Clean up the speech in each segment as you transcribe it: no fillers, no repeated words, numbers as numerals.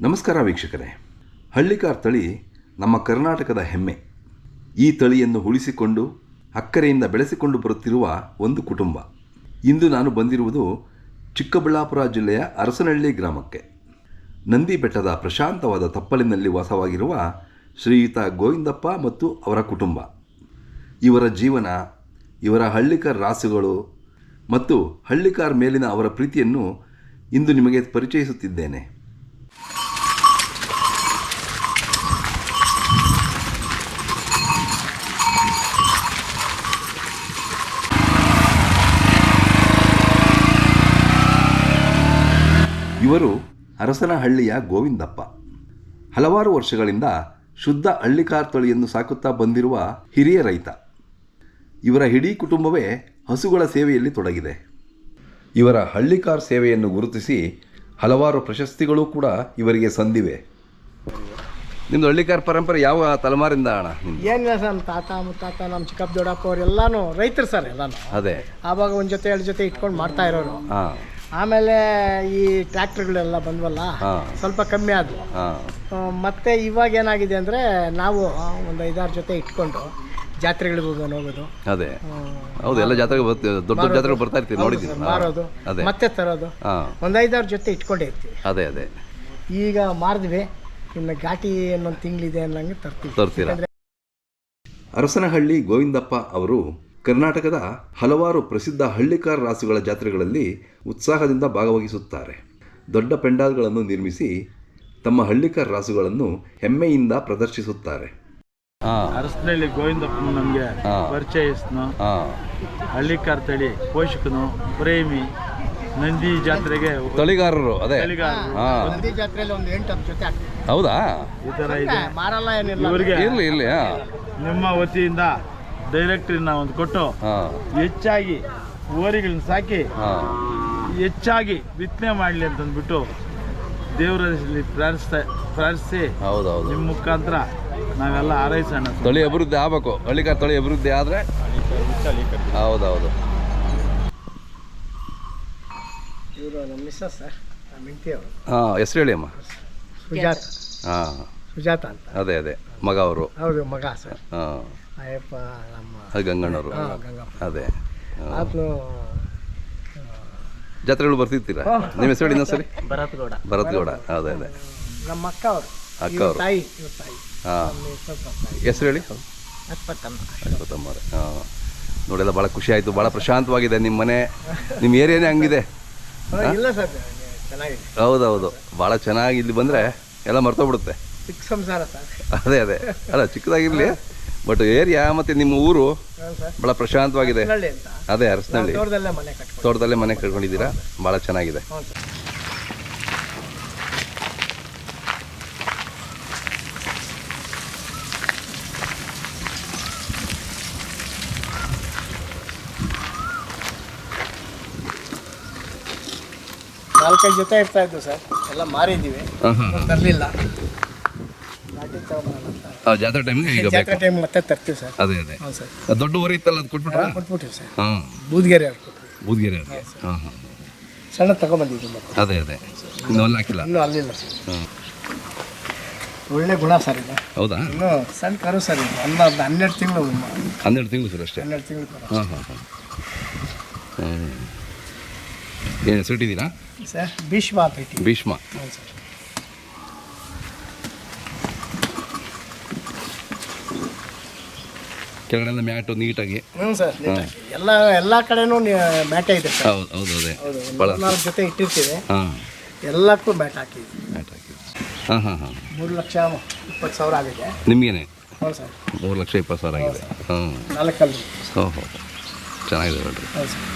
ನಮಸ್ಕಾರ ವೀಕ್ಷಕರೇ. ಹಳ್ಳಿಕಾರ್ ತಳಿ ನಮ್ಮ ಕರ್ನಾಟಕದ ಹೆಮ್ಮೆ. ಈ ತಳಿಯನ್ನು ಉಳಿಸಿಕೊಂಡು ಅಕ್ಕರೆಯಿಂದ ಬೆಳೆಸಿಕೊಂಡು ಬರುತ್ತಿರುವ ಒಂದು ಕುಟುಂಬ. ಇಂದು ನಾನು ಬಂದಿರುವುದು ಚಿಕ್ಕಬಳ್ಳಾಪುರ ಜಿಲ್ಲೆಯ ಅರಸನಹಳ್ಳಿ ಗ್ರಾಮಕ್ಕೆ. ನಂದಿ ಬೆಟ್ಟದ ಪ್ರಶಾಂತವಾದ ತಪ್ಪಲಿನಲ್ಲಿ ವಾಸವಾಗಿರುವ ಶ್ರೀಯುತ ಗೋವಿಂದಪ್ಪ ಮತ್ತು ಅವರ ಕುಟುಂಬ. ಇವರ ಜೀವನ, ಇವರ ಹಳ್ಳಿಕಾರ್ ರಾಸುಗಳು ಮತ್ತು ಹಳ್ಳಿಕಾರ್ ಮೇಲಿನ ಅವರ ಪ್ರೀತಿಯನ್ನು ಇಂದು ನಿಮಗೆ ಪರಿಚಯಿಸುತ್ತಿದ್ದೇನೆ. ಇವರು ಅರಸನಹಳ್ಳಿಯ ಗೋವಿಂದಪ್ಪ. ಹಲವಾರು ವರ್ಷಗಳಿಂದ ಶುದ್ಧ ಹಳ್ಳಿಕಾರ್ ತಳಿಯನ್ನು ಸಾಕುತ್ತಾ ಬಂದಿರುವ ಹಿರಿಯ ರೈತ. ಇವರ ಇಡೀ ಕುಟುಂಬವೇ ಹಸುಗಳ ಸೇವೆಯಲ್ಲಿ ತೊಡಗಿದೆ. ಇವರ ಹಳ್ಳಿಕಾರ್ ಸೇವೆಯನ್ನು ಗುರುತಿಸಿ ಹಲವಾರು ಪ್ರಶಸ್ತಿಗಳು ಕೂಡ ಇವರಿಗೆ ಸಂದಿವೆ. ನಿಮ್ಮದು ಹಳ್ಳಿಕಾರ್ ಪರಂಪರೆ ಯಾವ ತಲೆಮಾರಿಂದ ಅಣ್ಣ? ಏನಿಲ್ಲ ಸರ್, ನಮ್ಮ ತಾತ ಮುತ್ತಾತ, ನಮ್ಮ ಚಿಕ್ಕಪ್ಪ ದೊಡ್ಡಪ್ಪ ಅವರೆಲ್ಲಾನು ರೈತರು ಸರ್. ಎಲ್ಲಾನು ಅದೇ ಆವಾಗ ಒಂದು ಜೊತೆ ಎರಡು ಜೊತೆ ಇಟ್ಕೊಂಡು ಮಾಡ್ತಾ ಇರೋರು. ಹಾಂ. ಆಮೇಲೆ ಈ ಟ್ರ್ಯಾಕ್ಟರ್ಗಳೆಲ್ಲ ಬಂದ್ವಲ್ಲ, ಸ್ವಲ್ಪ ಕಮ್ಮಿ ಆದವು. ಮತ್ತೆ ಇವಾಗ ಏನಾಗಿದೆ ಅಂದರೆ ನಾವು ಒಂದು 5-6 ಜೊತೆ ಇಟ್ಕೊಂಡು ಜಾತ್ರೆಗಳಿಗೆ ಹೋಗೋದು. ಅದೇ ಹೌದು, ಎಲ್ಲ ಜಾತ್ರೆಗೆ ದೊಡ್ಡ ಜಾತ್ರೆಗೆ ಬರ್ತಾ ಇರ್ತೀವಿ, ನೋಡಿದ್ದೀವಿ. ಮಾರೋದು, ಮತ್ತೆ ತರೋದು, ಒಂದು 5-6 ಜೊತೆ ಇಟ್ಕೊಂಡೇ ಇರ್ತೀವಿ. ಅದೇ ಈಗ ಮಾರಿದ್ವಿ, ಇನ್ನು ಘಾಟಿ ಇನ್ನೊಂದು ತಿಂಗಳಿದೆ ಅನ್ನಂಗೆ ತರ್ತೀರಾ. ಅರಸನಹಳ್ಳಿ ಗೋವಿಂದಪ್ಪ ಅವರು ಕರ್ನಾಟಕದ ಹಲವಾರು ಪ್ರಸಿದ್ಧ ಹಳ್ಳಿಕಾರ್ ರಾಸುಗಳ ಜಾತ್ರೆಗಳಲ್ಲಿ ಉತ್ಸಾಹದಿಂದ ಭಾಗವಹಿಸುತ್ತಾರೆ. ದೊಡ್ಡ ಪೆಂಡಾಲ್ಗಳನ್ನು ನಿರ್ಮಿಸಿ ತಮ್ಮ ಹಳ್ಳಿಕಾರ್ ರಾಸುಗಳನ್ನು ಹೆಮ್ಮೆಯಿಂದ ಪ್ರದರ್ಶಿಸುತ್ತಾರೆ. ಅರಸನಹಳ್ಳಿ ಗೋವಿಂದಪ್ಪನು ನಮಗೆ ಪರಿಚಯಿಸ್ನು. ಹಳ್ಳಿಕಾರ್ ತಳಿ ಪೋಷಕನು, ಪ್ರೇಮಿ, ನಂದಿ ಜಾತ್ರೆಗೆ ತಳಿಗಾರರು. ಅದೇ ನಂದಿ ಜಾತ್ರೆಯಲ್ಲಿ ಒಂದು 8-10 ಜೊತೆ ಆಗ್ತದೆ. ಹೌದಾ? ಈ ಥರ ಇದೆ. ಮಾರಲ್ಲ ಏನಿಲ್ಲ. ಇವರಿಗೆ ಇರಲಿ ನಿಮ್ಮ ವತಿಯಿಂದ ಡೈರೆಕ್ಟ್ರಿನ ಒಂದು ಕೊಟ್ಟು ಹೆಚ್ಚಾಗಿ ಓರಿಗಳನ್ನ ಸಾಕಿ ಹೆಚ್ಚಾಗಿ ಬಿತ್ತನೆ ಮಾಡಲಿ ಅಂತಂದ್ಬಿಟ್ಟು ದೇವರಲ್ಲಿ ಪ್ರಾರ್ಥಿಸಿ ಹೌದೌದು, ನಿಮ್ಮ ಮುಖಾಂತರ ನಾವೆಲ್ಲ ಹಾರೈಸೋಣ. ತಳಿ ಅಭಿವೃದ್ಧಿ ಆಗಬೇಕು. ಹಳ್ಳಿಕಾರ್ ತಳಿ ಅಭಿವೃದ್ಧಿ ಆದರೆ ಹೌದೌದು. ಇವರು ನಮ್ಮ ಮಿಸ್ಸಸ್ ಸರ್, ನಮ್ಮ ಹೆಂಡತಿ ಅವರು. ಹೆಸರು ಹೇಳಿ ಅಮ್ಮ. ಸುಜಾತ. ಸುಜಾತ ಅಂತ. ಅದೇ ಮಗ ಅವರು. ಹೌದು, ಮಗ ಸರ್. ಅಯ್ಯಪ್ಪ ನಮ್ಮ ಗಂಗಣ್ಣವರು. ಗಂಗಪ್ಪ. ಅದೇ ಆತನು ಜಾತ್ರೆಗಳು ಬರ್ತಿರ್ತೀರಾ? ನಿಮ್ಮ ಹೆಸರು ಹೇಳಿ ಇನ್ನೊಂದ್ಸರಿ. ಭರತ್ಗೌಡ. ಅದೇ ನಮ್ಮ ಅಕ್ಕ ಅವರು. ಅಕ್ಕ ಅವರು. ತಾಯಿ. ಹಾಂ, ಹೆಸರು ಹೇಳಿ. ಅಶ್ವಥಮ್ಮವ್ರೆ. ನೋಡೆಲ್ಲ ಭಾಳ ಖುಷಿ ಆಯಿತು, ಭಾಳ ಪ್ರಶಾಂತವಾಗಿದೆ ನಿಮ್ಮ ಮನೆ, ನಿಮ್ಮ ಏರಿಯಾನೇ ಹಂಗಿದೆ. ಇಲ್ಲ ಸರ್, ಚೆನ್ನಾಗಿದೆ. ಹೌದೌದು, ಭಾಳ ಚೆನ್ನಾಗಿ. ಇಲ್ಲಿ ಬಂದರೆ ಎಲ್ಲ ಮರ್ತೋಗ್ಬಿಡುತ್ತೆ. ಚಿಕ್ಕ ಸಂಸಾರ ಸರ್. ಅದೇ ಅಲ್ಲ, ಚಿಕ್ಕದಾಗಿರಲಿ, ಬಟ್ ಏರಿಯಾ ಮತ್ತು ನಿಮ್ಮ ಊರು ಭಾಳ ಪ್ರಶಾಂತವಾಗಿದೆ. ಅದೇ ಅರಸನಹಳ್ಳಿ ತೋಟದಲ್ಲೇ ಮನೆ ಕಟ್ಕೊಂಡಿದ್ದೀರಾ, ಭಾಳ ಚೆನ್ನಾಗಿದೆ. ನಾಲ್ಕೈದು ಜೊತೆ ಇರ್ತಾ ಇದ್ವು ಸರ್, ಎಲ್ಲ ಮಾರಿದ್ದೀವಿ, ತರಲಿಲ್ಲ. ಜಾತ್ರೆ ಟೈಮ್ಗೆ ಈಗ ಜಾತ್ರೆ ಟೈಮ್ ಮತ್ತೆ ತರ್ತೀವಿ ಸರ್. ಅದೇ ಹೌದು ಸರ್. ದೊಡ್ಡ ಊರು ಇತ್ತಲ್ಲ, ಅದು ಕೊಟ್ಬಿಟ್ಟಿವಿ ಸರ್. ಹಾಂ, ಬೂದ್ಗೆರೆ ಅವ್ರು ಕೊಟ್ಬಿಟ್ಟು. ಬೂದ್ಗೆರೆ. ಹಾಂ, ಸಣ್ಣ ತಗೊಂಬಂದಿದ್ದೀವಿ ಮತ್ತೆ. ಅದೇ ಇನ್ನೂ ಅಲ್ಲಿ ಹಾಕಿಲ್ಲ. ಇನ್ನೂ ಅಲ್ಲಿಲ್ಲ ಸರ್. ಹಾಂ, ಒಳ್ಳೆ ಗುಣ ಸರ್ ಇದು. ಹೌದಾ? ಇನ್ನೂ ಸಣ್ಣ ಕರು ಸರ್ ಇದು. 12 ತಿಂಗಳು. 12 ತಿಂಗಳು ಸರ್ ಅಷ್ಟೇ. 12 ತಿಂಗಳು. ಏನು ಹೆಸರು ಇಟ್ಟಿದ್ದೀರಾ ಸರ್? ಭೀಷ್ಮ ಅಂತ ಇಟ್ಟಿದ್ದೀವಿ. ಭೀಷ್ಮ. ಹೌದು ಸರ್. ಕೆಳಗಡೆ ಮ್ಯಾಟು ನೀಟಾಗಿ. ಸರ್, ಎಲ್ಲ ಕಡೆನೂ ಮ್ಯಾಟೇ ಇದೆ ಸರ್. ಹೌದು ಅದೇ ಭಾಳ 4 ಜೊತೆ ಇಟ್ಟಿರ್ತೀವಿ. ಹಾಂ, ಎಲ್ಲಕ್ಕೂ ಮ್ಯಾಟ್ ಹಾಕಿದ್ವಿ. ಮ್ಯಾಟ್ ಹಾಕಿ. ಹಾಂ 3,20,000 ಆಗಿದೆ ನಿಮಗೇನೆ? ಹೌದು ಸರ್. 3,20,000 ಆಗಿದೆ. ಹಾಂ, 4 ಅಲ್ಲಿ. ಓಹೋ, ಚೆನ್ನಾಗಿದೆ ನೋಡ್ರಿ. ಹೌದು ಸರ್.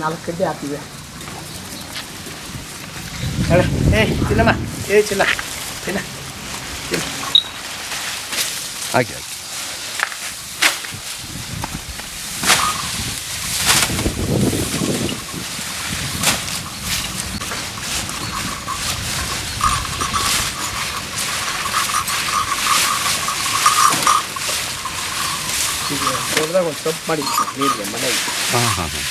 4 ಗಡ್ಡೆ ಹಾಕಿವೆ. ಹೇಳಿ ಚಿನ್ನಮ್ಮ, ಚಿನ್ನ ಚಿನ್ನ ಚಿನ್ನ ಹಾಕಿ ಹಾಕಿ. ದೊಡ್ಡದಾಗ ಒಂದು ಸೊಪ್ಪು ಮಾಡಿದ್ವಿ ನೀರಿಗೆ ಮನೆಗೆ. ಹಾಂ ಹಾಂ ಹಾಂ.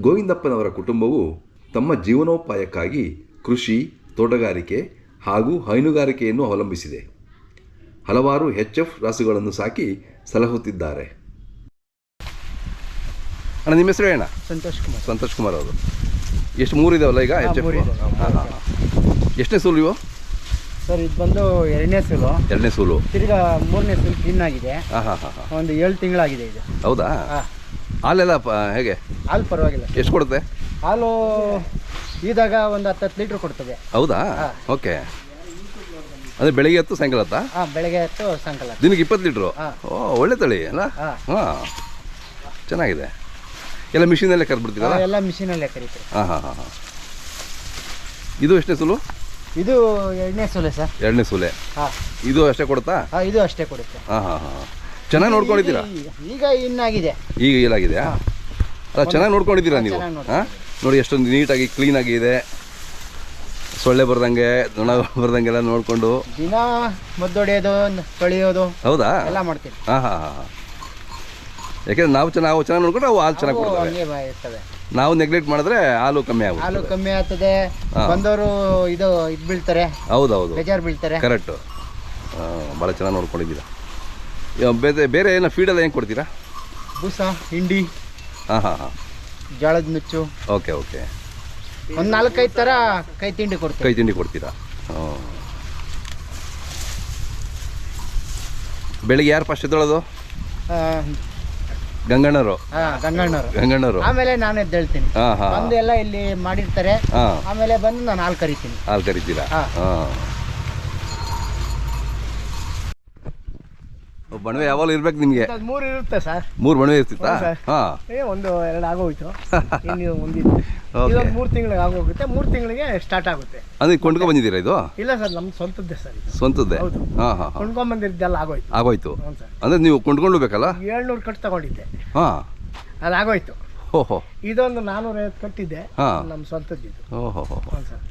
ಗೋವಿಂದಪ್ಪನವರ ಕುಟುಂಬವು ತಮ್ಮ ಜೀವನೋಪಾಯಕ್ಕಾಗಿ ಕೃಷಿ, ತೋಟಗಾರಿಕೆ ಹಾಗೂ ಹೈನುಗಾರಿಕೆಯನ್ನು ಅವಲಂಬಿಸಿದೆ. ಹಲವಾರು HF ರಾಸುಗಳನ್ನು ಸಾಕಿ ಸಲಹುತ್ತಿದ್ದಾರೆ. ಅಣ್ಣ, ನಿಮ್ಮ ಹೆಸರು ಅಣ್ಣ? ಸಂತೋಷ್ ಕುಮಾರ್ ಅವರು. ಎಷ್ಟು 3 ಇದಾವಲ್ಲ ಈಗ HF? ಹಾಂ ಹಾಂ. ಎಷ್ಟನೇ ಸೂಲು ಇವು ಸರ್? ಇದು ಬಂದು 2ನೇ ಸೂಲು. 2ನೇ ಸೂಲು. ತಿರ್ಗಾ 3ನೇ ಸೂಲು ಕ್ಲೀನ್ ಆಗಿದೆ. ಹಾಂ ಹಾಂ ಹಾಂ ಹಾಂ. ಒಂದು 7 ತಿಂಗಳಾಗಿದೆ ಇದು. ಹೌದಾ? ಹಾಲೆಲ್ಲ ಹೇಗೆ? ಹಾಲು ಪರವಾಗಿಲ್ಲ. ಎಷ್ಟು ಕೊಡುತ್ತೆ ಹಾಲು? ಇದಾಗ ಒಂದು 10 ಲೀಟ್ರ್ ಕೊಡ್ತದೆ. ಹೌದಾ? ಓಕೆ. ಅಂದರೆ ಬೆಳಿಗ್ಗೆ 10 ಸಾಯಂಕಾಲ 10? ಹಾಂ, ಬೆಳಗ್ಗೆ 10 ಸಾಯಂಕಾಲ. ದಿನಕ್ಕೆ 20 ಲೀಟ್ರು? ಓ, ಒಳ್ಳೆ ತಳಿ ಅಲ್ಲ? ಹಾಂ, ಚೆನ್ನಾಗಿದೆ. ಎಲ್ಲ ಮಿಷಿನಲ್ಲೇ ಕರೆದ್ಬಿಡ್ತೀರಲ್ಲ? ಎಲ್ಲ ಮಿಷಿನಲ್ಲೇ ಕರೀತಾರೆ. ಹಾಂ ಹಾಂ ಹಾಂ ಹಾಂ. ಇದು ಎಷ್ಟನೇ ಸೂಲು? ಇದು 2ನೇ ಸೂಲೆ ಸರ್. 2ನೇ ಸೂಲೆ. ಹಾಂ. ಇದು ಅಷ್ಟೇ ಕೊಡುತ್ತಾ? ಹಾಂ, ಇದು ಅಷ್ಟೇ ಕೊಡುತ್ತೆ. ಹಾಂ ಹಾಂ ಹಾಂ. ಚೆನ್ನಾಗಿ ನೋಡ್ಕೊಂಡಿದ್ದೀರಾ? ಈಗ ಇನ್ನಾಗಿದೆ. ಈಗ ಏನಾಗಿದೆ? ಅಲ್ಲ, ಚೆನ್ನಾಗಿ ನೋಡ್ಕೊಂಡಿದ್ದೀರಾ ನೀವು? ಹಾಂ, ನೋಡಿ ಎಷ್ಟೊಂದು ನೀಟಾಗಿ ಕ್ಲೀನಾಗಿ ಇದೆ. ಸೊಳ್ಳೆ ಬರ್ದಂಗೆ, ನೊಣ ಬರ್ದಂಗೆಲ್ಲ ನೋಡಿಕೊಂಡು ದಿನ ಮದ್ದೊಡೆಯೋದು, ತೊಳೆಯೋದು. ಹೌದಾ? ಎಲ್ಲ ಮಾಡ್ತೀವಿ. ಹಾಂ ಹಾಂ ಹಾಂ. ಯಾಕೆಂದ್ರೆ ನಾವು ಚೆನ್ನಾಗಿ ನೋಡ್ಕೊಂಡು ಅವು ಹಾಲು ಚೆನ್ನಾಗಿ ಕೊಡ್ತವೆ. ಇರ್ತವೆ. ನಾವು ನೆಗ್ಲೆಕ್ಟ್ ಮಾಡಿದ್ರೆ ಹಾಲು ಕಮ್ಮಿ ಆಗುತ್ತೆ. ಹಾಲು ಕಮ್ಮಿ ಆಗ್ತದೆ. ಬಂದವರು ಇದು ಬೀಳ್ತಾರೆ. ಹೌದೌದು, ಬೇಜಾರು ಬೀಳ್ತಾರೆ. ಕರೆಕ್ಟು. ಭಾಳ ಚೆನ್ನಾಗಿ ನೋಡ್ಕೊಂಡಿದ್ದೀರಾ. ಬೇರೆ ಏನೋ ಫೀಡೆಲ್ಲ ಹೆಂಗೆ ಕೊಡ್ತೀರಾ? ಬೂಸ, ಹಿಂಡಿ. ಹಾಂ ಹಾಂ ಹಾಂ. ಜೋಳದ ನುಚ್ಚು. Okay okay. ಒಂದು 4-5 ಥರ ಕೈ ತಿಂಡಿ ಕೊಡ್ತೀವಿ. ಕೈ ತಿಂಡಿ ಕೊಡ್ತೀರಾ? ಬೆಳಿಗ್ಗೆ ಯಾರು ಫಸ್ಟ್ ಎದ್ದೇಳೋದು? ಗಂಗಣ್ಣರು. ಗಂಗಣ್ಣರು. ಆಮೇಲೆ ನಾನು ಎದ್ದೇಳ್ತೀನಿ. ಹಾಂ ಹಾಂ. ಬಂದು ಎಲ್ಲ ಇಲ್ಲಿ ಮಾಡಿರ್ತಾರೆ. ಹಾಂ. ಆಮೇಲೆ ಬಂದು ನಾನು ಹಾಲು ಕರಿತೀನಿ. ಹಾಲು ಕರಿತೀರಾ? ಹಾಂ. ಬಣವೆ ಯಾವಾಗಲೂ ಇರ್ಬೇಕು ನಿಮಗೆ? 3 ಇರುತ್ತೆ ಸರ್. 3 ಬಣವೆ ಇರ್ತಿತ್ತಾ? ಹಾಂ. 1-2 ಆಗೋಯ್ತು. ಇನ್ನು ಮುಂದಿದ್ದು ಇದೊಂದು 3 ತಿಂಗಳಿಗೆ ಆಗೋಗುತ್ತೆ. 3 ತಿಂಗಳಿಗೆ ಸ್ಟಾರ್ಟ್ ಆಗುತ್ತೆ. ಅಂದ್ರೆ ಕೊಂಡ್ಕೊಂಡು ಬಂದಿದ್ದೀರಾ ಇದು? ಇಲ್ಲ ಸರ್, ನಮ್ಮ ಸ್ವಂತದ್ದೇ ಸರ್ ಇದು. ಸ್ವಂತದ್ದೇ? ಹೌದು. ಹಾಂ ಹಾಂ. ಕೊಂಡ್ಕೊಂಡ್ ಬಂದಿದ್ದೆಲ್ಲ ಆಗೋಯ್ತು. ಆಗೋಯ್ತು. ಹ್ಞೂ ಸರ್. ಅಂದರೆ ನೀವು ಕೊಂಡ್ಕೊಂಡು ಬೇಕಲ್ಲ? 700 ಕಟ್ಟು ತಗೊಂಡಿದ್ದೆ. ಹಾಂ. ಅದು ಆಗೋಯ್ತು. ಓಹೋ. ಇದೊಂದು 450 ಕಟ್ಟಿದ್ದೆ. ಹಾಂ. ನಮ್ಮ ಸ್ವಂತದ್ದಿದ್ದು. ಓಹೋ. ಹ್ಞೂ ಸರ್.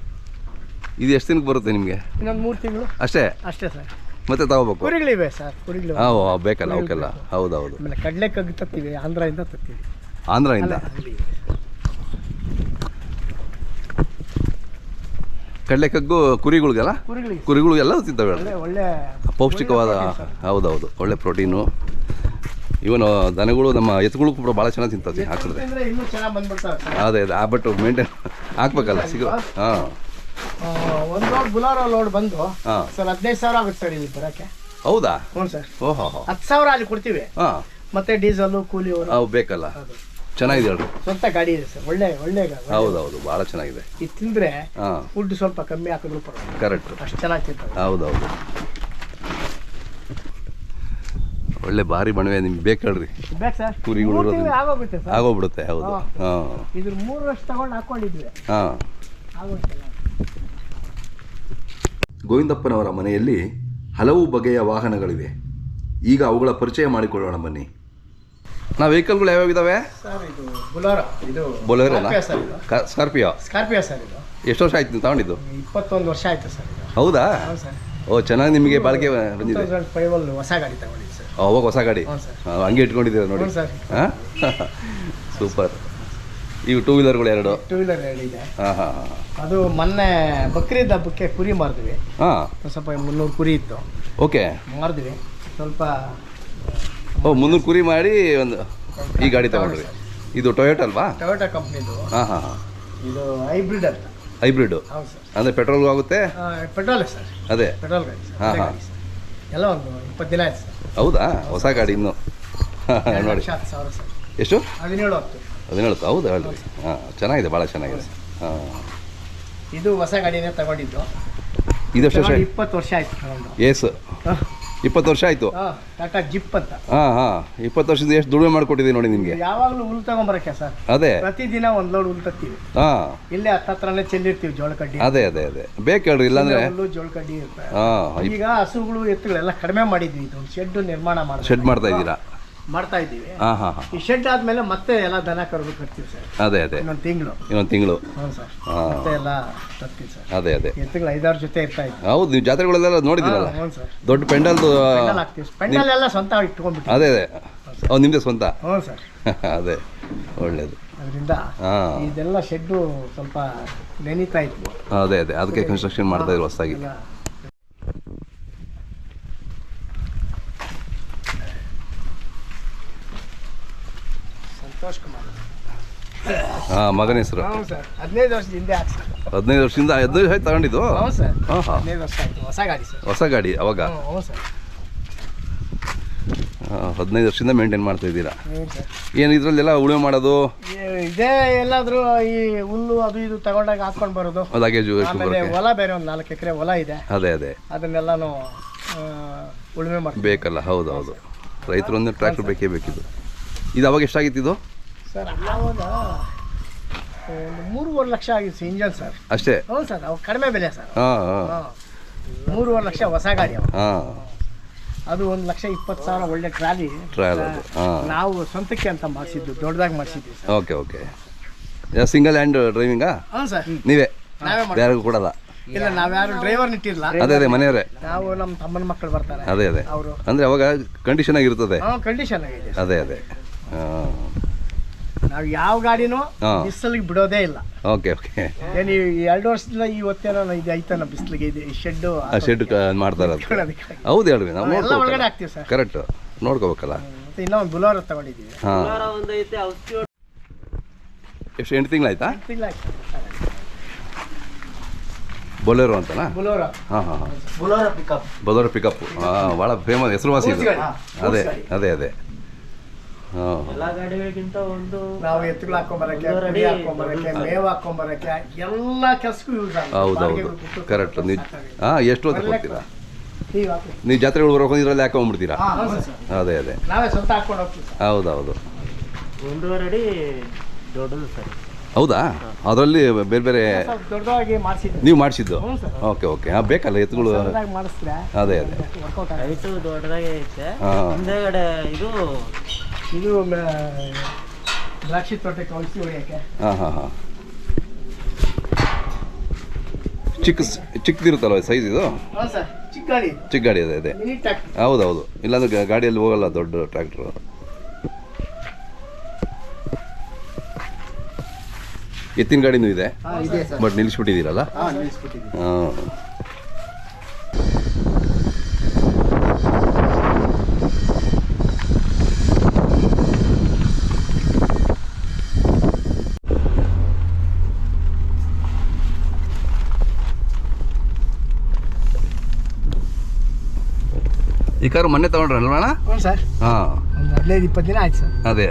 ಇದು ಎಷ್ಟು ದಿನಕ್ಕೆ ಬರುತ್ತೆ ನಿಮಗೆ? ಇನ್ನೊಂದು 3 ತಿಂಗಳು ಅಷ್ಟೇ? ಅಷ್ಟೇ ಸರ್. ಮತ್ತೆ ತಗೋಬೇಕು? ಕುರಿಗಳಿವೆ ಸರ್, ಕುರಿಗಳು. ಹಾಂ, ಬೇಕಲ್ಲ ಅವಕ್ಕೆಲ್ಲ. ಹೌದೌದು. ಆಮೇಲೆ ಕಡಲೆ ಕಗ್ಗು ತತ್ತೀವಿ, ಆಂಧ್ರದಿಂದ ತತ್ತೀವಿ. ಆಂಧ್ರದಿಂದ? ಕಡಲೆ ಕಗ್ಗು ಕುರಿಗಳಿಗೆಲ್ಲ? ಕುರಿಗಳಿಗೆಲ್ಲ ತಿಂತವೆ. ಒಳ್ಳೆ ಪೌಷ್ಟಿಕವಾದ. ಹೌದೌದು, ಒಳ್ಳೆ ಪ್ರೋಟೀನು. ಇವನು ದನಗಳು, ನಮ್ಮ ಎತ್ತುಗಳು ಕೂಡ ಭಾಳ ಚೆನ್ನಾಗಿ ತಿಂತದೆ ಹಾಕಿದ್ರೆ. ಇನ್ನೂ ಚೆನ್ನಾಗಿ ಬಂದ್ಬಿಡ್ತಾವೆ. ಅದೇ ಬಟ್ ಮೇಂಟೈನ್ ಹಾಕ್ಬೇಕಲ್ಲ ಸಿಗೋ. ಹಾಂ. ಒಂದು ಲೋಡ್ ಬುಲಾರೋ ಲೋಡ್ ಬಂದು ಹಾಂ ಸರ್ 15,000 ಆಗುತ್ತೆ ಸರ್ ಇಲ್ಲಿ ಬರೋಕ್ಕೆ. ಹೌದಾ? ಹ್ಞೂ ಸರ್. ಓಹೋ. 10,000 ಅಲ್ಲಿ ಕೊಡ್ತೀವಿ. ಹಾಂ. ಮತ್ತೆ ಡೀಸೆಲ್ ಕೂಲಿ ಅವು ಬೇಕಲ್ಲ. ಚೆನ್ನಾಗಿದೆ ಹೇಳ್ರಿ. ಸ್ವಂತ ಗಾಡಿ ಇದೆ ಸರ್. ಒಳ್ಳೆ ಗಾಡಿ. ಹೌದೌದು, ಭಾಳ ಚೆನ್ನಾಗಿದೆ. ಇದು ತಿಂದರೆ ಹಾಂ, ಫುಡ್ ಸ್ವಲ್ಪ ಕಮ್ಮಿ ಹಾಕಿದ್ರು ಪರವಾಗಿಲ್ಲ. ಕರೆಕ್ಟ್. ಅಷ್ಟು ಚೆನ್ನಾಗಿ ತಿಂತಾರೆ. ಹೌದೌದು, ಒಳ್ಳೆ ಭಾರಿ ಬಣವೆ ನಿಮ್ಗೆ ಬೇಕು ಹೇಳ್ರಿ. ಬೇಕು ಸರ್. ಕುರಿಗಳು ಆಗೋಗುತ್ತೆ ಸರ್. ಆಗೋಗ್ಬಿಡುತ್ತೆ. ಹೌದು. ಹಾಂ. ಇದ್ರ 3 ವರ್ಷ ತಗೊಂಡು ಹಾಕೊಂಡಿದ್ವಿ. ಹಾಂ. ಆಗೋಯ್ತಲ್ಲ. ಗೋವಿಂದಪ್ಪನವರ ಮನೆಯಲ್ಲಿ ಹಲವು ಬಗೆಯ ವಾಹನಗಳಿವೆ. ಈಗ ಅವುಗಳ ಪರಿಚಯ ಮಾಡಿಕೊಳ್ಳೋಣ ಬನ್ನಿ. ನಾವು ವೆಹಿಕಲ್ಗಳು ಯಾವ್ಯಾವ ಇದಾವೆ ಸರ್? ಇದು ಬುಲೋರೋ. ಇದು ಬೊಲೆರೋನಾ? ಸ್ಕಾರ್ಪಿಯೋ. Scorpio sir. ಇದು ಎಷ್ಟು ವರ್ಷ ಆಯ್ತು ನೀವು ತಗೊಂಡಿದ್ದು? 21 ವರ್ಷ ಆಯ್ತು ಸರ್. ಹೌದಾ? ಹೌದು ಸರ್. ಓ, ಚೆನ್ನಾಗಿ ನಿಮಗೆ ಬಾಳಿಕೆ ಬಂದಿದೆ. 2005 ಹೊಸ ಗಾಡಿ ತಗೊಂಡಿದ್ದು ಸರ್. ಅವಾಗ ಹೊಸ ಗಾಡಿ ಹಂಗೆ ಇಟ್ಕೊಂಡಿದ್ದೀರಾ ನೋಡಿ. ಸರ್. ಹಾಂ, ಸೂಪರ್. ಇವು 2 ವೀಲರ್ಗಳು 2? 2 ವೀಲರ್ 2 ಇದೆ. ಹಾಂ ಹಾಂ ಹಾಂ. ಅದು ಮೊನ್ನೆ ಬಕ್ರೀದ್ ಹಬ್ಬಕ್ಕೆ ಕುರಿ ಮಾರಿದ್ವಿ. ಹಾಂ. ಸ್ವಲ್ಪ 300 ಕುರಿ ಇತ್ತು. ಓಕೆ. ಮಾರಿದ್ವಿ ಸ್ವಲ್ಪ. ಓ, 300 ಕುರಿ ಮಾಡಿ ಒಂದು ಈ ಗಾಡಿ ತಗೊಂಡ್ರಿ. ಇದು ಟೊಯೋಟಾ ಅಲ್ವಾ? ಟೊಯೋಟಾ ಕಂಪ್ನಿದು. ಹಾಂ ಹಾಂ ಹಾಂ. ಇದು ಹೈಬ್ರಿಡ್ ಅಂತ. ಹೈಬ್ರಿಡ್? ಹೌದು ಸರ್. ಅಂದರೆ ಪೆಟ್ರೋಲ್ಗೂ ಆಗುತ್ತೆ? Petrol sir. ಅದೇ ಪೆಟ್ರೋಲ್ ಗಾಡಿ ಸರ್. ಹಾಂ ಹಾಂ. ಎಲ್ಲ ಒಂದು 20 ದಿನ ಆಯ್ತು ಸರ್. ಹೌದಾ? ಹೊಸ ಗಾಡಿ ಇನ್ನು ನೋಡಿ. 10,000 ಸರ್. ಎಷ್ಟು? 17. ಹೌದಾ? ಹೇಳ್ರಿ. ಹಾಂ, ಚೆನ್ನಾಗಿದೆ, ಭಾಳ ಚೆನ್ನಾಗಿದೆ. ಹಾಂ. ಇದು ಹೊಸ ಗಾಡಿನೇ ತಗೊಂಡಿದ್ದು. ಇದಷ್ಟು ವರ್ಷ 20 ವರ್ಷ ಆಯ್ತು ತಗೊಂಡು. ಏಸು 20 ವರ್ಷ ಆಯಿತು. ಟಾಟಾ ಜಿಪ್ ಅಂತ. ಹಾಂ ಹಾಂ 20 ವರ್ಷದಿಂದ ಎಷ್ಟು ದುಡಿಮೆ ಮಾಡಿಕೊಟ್ಟಿದ್ದೀನಿ ನೋಡಿ ನಿಮಗೆ. ಯಾವಾಗಲೂ ಹುಲ್ ತಗೊಂಬರಕ್ಕೆ ಸರ್. ಅದೇ ಪ್ರತಿದಿನ ಒಂದು ಲೋಡ್ ಹುಲ್ ತರ್ತೀವಿ. ಹಾಂ ಇಲ್ಲೇ ಹತ್ತತ್ರನೇ ಚೆಲ್ಲಿರ್ತೀವಿ ಜೋಳ ಕಡ್ಡಿ. ಅದೇ ಬೇಕು ಹೇಳ್ರಿ, ಇಲ್ಲಾಂದ್ರೆ ಹುಲ್ಲು ಜೋಳ ಕಡ್ಡಿ ಇರ್ತದೆ. ಹಾಂ ಈಗ ಹಸುಗಳು ಎತ್ತುಗಳೆಲ್ಲ ಕಡಿಮೆ ಮಾಡಿದ್ವಿ. ಇದು ಒಂದು ಶೆಡ್ ನಿರ್ಮಾಣ ಶೆಡ್ ಮಾಡ್ತಾ ಇದ್ದೀರಾ? ಮಾಡ್ತಾ ಇದ್ದೀವಿ. ಹಾಂ ಹಾಂ ಹಾಂ ಈ ಶೆಡ್ ಆದ್ಮೇಲೆ ಮತ್ತೆ ಎಲ್ಲ ದನ ಕರುಗಳು ಕಟ್ತೀವಿ ಸರ್. ಅದೇ ಇನ್ನೊಂದು ತಿಂಗಳು. ಹ್ಞೂ ಸರ್. ಹಾಂ ಮತ್ತೆ ಎಲ್ಲ ತರ್ತೀವಿ ಸರ್. ಅದೇ ಎತ್ತುಗಳು 5-6 ಜೊತೆ ಇರ್ತಾ ಇದ್ವಿ. ಹೌದು, ನೀವು ಜಾತ್ರೆಗಳೆಲ್ಲ ನೋಡಿದ್ದೀರಲ್ಲ, ಹ್ಞೂ ಸರ್. ದೊಡ್ಡ ಪೆಂಡಲ್ದು ಹಾಕ್ತೀವಿ. ಪೆಂಡಲ್ ಎಲ್ಲ ಸ್ವಂತ ಇಟ್ಕೊಂಡ್ಬಿಟ್ಟು. ಅದೇ ಅವ್ರು ನಿಮ್ಮದೇ ಸ್ವಂತ? ಹ್ಞೂ ಸರ್. ಅದೇ ಒಳ್ಳೇದು. ಅದರಿಂದ ಇದೆಲ್ಲ ಶೆಡ್ಡು ಸ್ವಲ್ಪ ನೆನೀತಾ ಇದ್ವಿ. ಅದೇ ಅದಕ್ಕೆ ಕನ್ಸ್ಟ್ರಕ್ಷನ್ ಮಾಡ್ತಾ ಇದ್ರು ಹೊಸದಾಗಿ. ಸಂತೋಷ್ ಕುಮಾರ್. ಹಾಂ, ಮಗನ ಹೆಸರು? ಹ್ಞೂ ಸರ್. 15 ವರ್ಷದ ಹಿಂದೆ ಆಯ್ತು ಸರ್. 15 ವರ್ಷದಿಂದ 15 ಆಯ್ತು ತಗೊಂಡಿದ್ದು? ಹ್ಞೂ ಸರ್. ಹಾಂ 15 ವರ್ಷ ಆಯಿತು. ಹೊಸ ಗಾಡಿ ಸರ್. ಹೊಸ ಗಾಡಿ ಅವಾಗ? ಹ್ಞೂ ಸರ್. 15 ವರ್ಷದಿಂದ ಮೇಂಟೈನ್ ಮಾಡ್ತಾ ಇದ್ದೀರಾ? ಹ್ಞೂ ಸರ್. ಏನು ಇದರಲ್ಲೆಲ್ಲ ಉಳುಮೆ ಮಾಡೋದು? ಇದೇ ಎಲ್ಲಾದರೂ ಈ ಹುಲ್ಲು ಅದು ಇದು ತಗೊಂಡಾಗ ಹಾಕೊಂಡು ಬರೋದು. ಅದಾಗೆ ಆಮೇಲೆ ಹೊಲ ಬೇರೆ ಒಂದು 4 ಎಕರೆ ಹೊಲ ಇದೆ. ಅದೇ ಅದನ್ನೆಲ್ಲಾನು ಉಳುಮೆ ಮಾಡ್ತೀವಿ. ಬೇಕಲ್ಲ? ಹೌದು. ರೈತರು ಒಂದು ಟ್ರ್ಯಾಕ್ಟರ್ ಬೇಕೇ ಬೇಕಿದ್ದು. ಇದು ಅವಾಗ ಎಷ್ಟಾಗಿತ್ತು ಇದು ಸರ್? ಅವಾಗ 3-3.5 ಲಕ್ಷ ಆಗಿತ್ತು ಇಂಜನ್ ಸರ್. ಅಷ್ಟೇ? ಹ್ಞೂ ಸರ್. ಅವಾಗ ಕಡಿಮೆ ಬೆಲೆ ಸರ್. ಹಾಂ 3.5 ಲಕ್ಷ ಹೊಸ ಗಾಡಿ ಅವಾಗ. ಹಾಂ. ಅದು 1,20,000 ಒಳ್ಳೆ ಟ್ರಾಲಿ. ನಾವು ಸ್ವಂತಕ್ಕೆ ಅಂತ ಮಾಡಿಸಿದ್ದು, ದೊಡ್ಡದಾಗಿ ಮಾಡಿಸಿದ್ವಿ ಸರ್. ಓಕೆ. ಸಿಂಗಲ್ ಹ್ಯಾಂಡ್ ಡ್ರೈವಿಂಗಾ? ಹ್ಞೂ ಸರ್. ನೀವೇ? ನಾವೇ ಯಾರಿಗೂ ಕೊಡಲ್ಲ? ಇಲ್ಲ, ನಾವ್ಯಾರು ಡ್ರೈವರ್ ಇಟ್ಟಿರಲ್ಲ. ಅದೇ ಮನೆಯವರೇ? ನಾವು ನಮ್ಮ ತಮ್ಮನ ಮಕ್ಕಳು ಬರ್ತಾರೆ. ಅದೇ ಅವರು ಅಂದರೆ ಅವಾಗ ಕಂಡೀಷನ್ ಆಗಿರ್ತದೆ? ಕಂಡೀಷನ್ ಆಗಿದೆ. ಅದೇ ನಾವು ಯಾವ ಗಾಡಿನೂ ಬಿಸಿಲಿಗೆ ಬಿಡೋದೇ ಇಲ್ಲ. ಓಕೆ. ಏನು 2 ವರ್ಷದಿಂದ ಇವತ್ತೇನೋ ಇದು ಐತನ ಬಿಸಿಲಿಗೆ ಇದೆ ಶೆಡ್ ಮಾಡ್ತಾರೆ. ಹೌದು ಹೇಳ್ರಿ, ನಾವು ಎಲ್ಲ ಒಳಗಡೆ ಹಾಕ್ತೀವಿ ಸರ್. ಕರೆಕ್ಟ್, ನೋಡ್ಕೋಬೇಕಲ್ಲ. ಮತ್ತೆ ಇನ್ನೂ ಒಂದು ಬುಲೋರ ತಗೊಂಡಿದ್ದೀವಿ. ಎಷ್ಟು 8 ತಿಂಗಳಾಯ್ತಾ? ತಿಂಗಳಾಯ್ತು. ಬೊಲೆರೋ ಅಂತನಾ? ಬೊಲೆರೋ. ಹಾಂ ಹಾಂ ಹಾಂ, ಬೊಲೆರೋ ಪಿಕಪ್. ಬೊಲೆರೋ ಪಿಕಪ್ ಭಾಳ ಫೇಮಸ್, ಹೆಸರುವಾಸಿ ಇದು. ಅದೇ ಅದೇ ಅದೇ ಹಾಂ. ಎಲ್ಲ ಗಾಡಿಗಳಿಗಿಂತ ಒಂದು ನಾವು ಎತ್ತುಗಳು ಹಾಕೊಂಬರಕ್ಕೆ, ಕುರಿ ಹಾಕೊಂಬರಕ್ಕೆ, ಮೇವು ಹಾಕೊಂಬರಕ್ಕೆ, ಎಲ್ಲ ಕೆಲಸಕ್ಕೂ ಯೂಸ್ ಆಗುತ್ತೆ. ಹೌದೌದು, ಕರೆಕ್ಟ್. ಹಾಂ, ಎಷ್ಟು ಹೊತ್ತು ಕೊಡ್ತೀರಾ ನೀವು? ಜಾತ್ರೆಗಳು ಬರೋಕೆ ಇದರಲ್ಲಿ ಹಾಕೊಂಡ್ಬಿಡ್ತೀರಾ? ಅದೇ ಅದೇ, ನಾವೇ ಸ್ವಂತ ಹಾಕೊಂಡು ಹೋಗ್ತೀವಿ. ಹೌದೌದು. 1.5 ಅಡಿ ದೊಡ್ಡದು ಸರ್. ಹೌದಾ? ಅದರಲ್ಲಿ ಬೇರೆ ಬೇರೆ ದೊಡ್ಡದಾಗಿ ಮಾಡಿಸಿದ್ದು ನೀವು ಮಾಡಿಸಿದ್ದು? Okay okay. ಹಾಂ, ಬೇಕಲ್ಲ ಎತ್ತುಗಳು. ಮಾಡಿಸಿದ್ರೆ ಅದೇ ಅದೇ, ಹೈಟು ದೊಡ್ಡದಾಗೆ ಐತೆ. ಹಾಂ. ಹಿಂದೆಗಡೆ ಇದು ದ್ರಾಕ್ಷಿ ತೋಟಕ್ಕೆ ಔಷಧಿ ಹೊಡಿಯೋಕ್ಕೆ. ಹಾಂ ಹಾಂ ಹಾಂ. ಚಿಕ್ಕದಿರುತ್ತಲ್ವ ಸೈಜ್ ಇದು? ಹಾಂ ಸರ್, ಚಿಕ್ಕ ಗಾಡಿ. ಚಿಕ್ಕ ಗಾಡಿ, ಅದೇ ಅದೇ. Mini tractor. ಹೌದೌದು, ಇಲ್ಲಾಂದ್ರೆ ಗಾಡಿಯಲ್ಲಿ ಹೋಗಲ್ಲ ದೊಡ್ಡ ಟ್ರ್ಯಾಕ್ಟ್ರು. ಎತ್ತಿನ ಗಾಡಿನೂ ಇದೆ, ಇದೆ ಸರ್. ಬಟ್ ನಿಲ್ಲಿಸ್ಬಿಟ್ಟಿದ್ದೀರಲ್ಲ? ನಿಲ್ಲಿಸ್ಬಿಟ್ಟಿದ್ದೀವಿ. ಹಾಂ. ಈ ಕಾರು ಮೊನ್ನೆ ತಗೊಂಡ್ರಲ್ವ ಅಣ್ಣ? ಹ್ಞೂ ಸರ್. ಹಾಂ, ಒಂದು 15-20 ದಿನ ಆಯ್ತು ಸರ್. ಅದೇ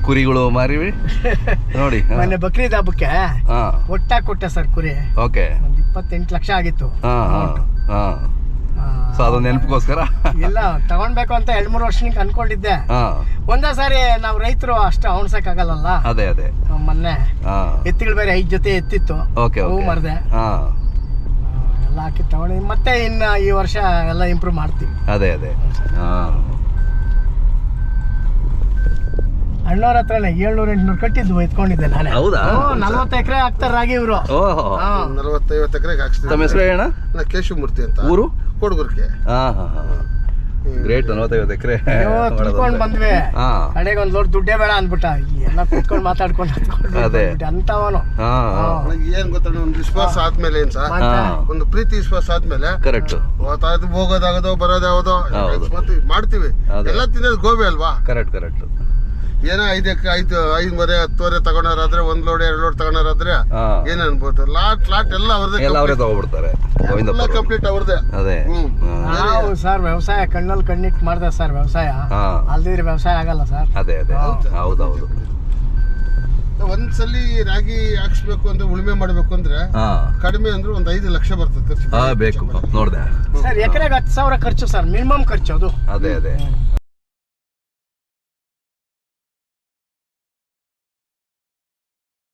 ಕುರಿಗಳು ಮಾರಿವಿ ನೋಡಿ. ಮೊನ್ನೆ ಬಕ್ರೀದ್ ಹಬ್ಬಕ್ಕೆ ಹಾಂ, ಒಟ್ಟಾಗಿ ಕೊಟ್ಟೆ ಸರ್ ಕುರಿ. ಓಕೆ. ಒಂದು 28 ಲಕ್ಷ ಆಗಿತ್ತು. ಹಾಂ ಹಾಂ ಹಾಂ. ಸೊ ಅದೊಂದು ನೆನಪಿಗೋಸ್ಕರ ಇಲ್ಲ, ತಗೊಳ್ಬೇಕು ಅಂತ 2-3 ವರ್ಷಕ್ಕೆ ಅನ್ಕೊಂಡಿದ್ದೆ. ಹಾಂ, ಒಂದೇ ಸಾರಿ ನಾವು ರೈತರು ಅಷ್ಟು ಅವಣ್ಸಕ್ಕಾಗಲ್ಲ. ಅದೇ ಅದೇ. ಮೊನ್ನೆ ಹಾಂ, ಎತ್ತಿಗಳು ಬೇರೆ 5 ಜೊತೆ ಎತ್ತಿತ್ತು. ಓಕೆ ಹೂ ಓಕೆ. ಮರದೆ ಹಾಂ, ಎಲ್ಲ ಹಾಕಿ ತಗೊಂಡು ಮತ್ತೆ ಇನ್ನು ಈ ವರ್ಷ ಎಲ್ಲ ಇಂಪ್ರೂವ್ ಮಾಡ್ತೀವಿ. ಅದೇ ಅದೇ. ಹಾಂ, ಅಣ್ಣವ್ರ ಹತ್ರನೇ 700-800 ಕಟ್ಟಿದ್ವು ಎತ್ಕೊಂಡಿದ್ದೆ ನಾನೇ. ಹೌದಾ? 40 ಎಕರೆ ಹಾಕ್ತಾರ ರಾಗಿ ಇವರು. ಓಹೋ. 40-50 ಎಕರೆಗೆ ಹಾಕ್ಸ್ತೀವಿ. ತಮ್ಮ ಹೆಸರು ಹೇಳೋಣ? ಕೇಶವಮೂರ್ತಿ ಅಂತ, ಊರು? ಕೊಡಗುರ್ಕೆ. ಹಾಂ ಹಾಂ ಹಾಂ. ಗ್ರೇಟ್, 40-50 ಎಕರೆ ತಿಳ್ಕೊಂಡ್ ಬಂದ್ವಿ. ಹಾಂ, ಕಡೆಗೆ ಒಂದ್ ಲೋಡ್ ದುಡ್ಡೇ ಬೇಡ ಅಂದ್ಬಿಟ್ಟ. ಎಲ್ಲ ಕುತ್ಕೊಂಡು ಮಾತಾಡ್ಕೊಂಡು ಅದೇ. ಅಂತವನು. ಹಾಂ ಹಾಂ, ನನಗೆ ಏನ್ ಗೊತ್ತಾ, ಒಂದು ವಿಶ್ವಾಸ ಆದ್ಮೇಲೆ ಏನ್ ಸರ್, ಹಾಂ, ಒಂದು ಪ್ರೀತಿ ವಿಶ್ವಾಸ ಆದ್ಮೇಲೆ ಕರೆಕ್ಟ್. ಹೋಗೋದಾಗೋದು ಬರೋದಾಗೋದು ಹೌದು. ಮಾಡ್ತೀವಿ. ಅದೇ. ಎಲ್ಲ ತಿನ್ನೋದು ಗೋಬಿ ಅಲ್ವಾ? Correct correct. ಏನೋ 5 ಮರೆ 10 ಮರೆ ತಗೊಂಡಾರಾದ್ರೆ 1 ಲೋಡ್ 2 ಲೋಡ್ ತಗೊಂಡಾರಾದ್ರೆ ಹಾಂ, ಏನ್ ಅನ್ಬೋದು, ಲಾಟ್ ಎಲ್ಲ ಅವ್ರದೇ, ಎಲ್ಲ ಅವರೇ ತಗೊಬಿಡ್ತಾರೆ. ಎಲ್ಲ ಕಂಪ್ಲೀಟ್ ಅವ್ರದೇ. ಅದೇ. ಹ್ಮ್. ನಾವು ಸರ್ ವ್ಯವಸಾಯ ಕಣ್ಣಲ್ಲಿ ಕಣ್ಣಿಟ್ಟು ಮಾಡ್ದೆ ಸರ್. ವ್ಯವಸಾಯ ಹಾಂ, ಅಲ್ದಿದ್ರೆ ವ್ಯವಸಾಯ ಆಗಲ್ಲ ಸರ್. ಅದೇ ಅದೇ. ಹೌದೌದು. ಒಂದ್ಸಲಿ ರಾಗಿ ಹಾಕ್ಸ್ಬೇಕು ಅಂದ್ರೆ ಉಳುಮೆ ಮಾಡ್ಬೇಕು ಅಂದ್ರೆ ಹಾಂ ಕಡಿಮೆ ಅಂದ್ರೆ ಒಂದು 5 ಲಕ್ಷ ಬರ್ತದೆ ಖರ್ಚು. ಬೇಕು ನೋಡಿದೆ ಸರ್ ಎಕರೆಗೆ 10,000 ಖರ್ಚು ಸರ್, ಮಿನಿಮಮ್ ಖರ್ಚು ಅದು. ಅದೇ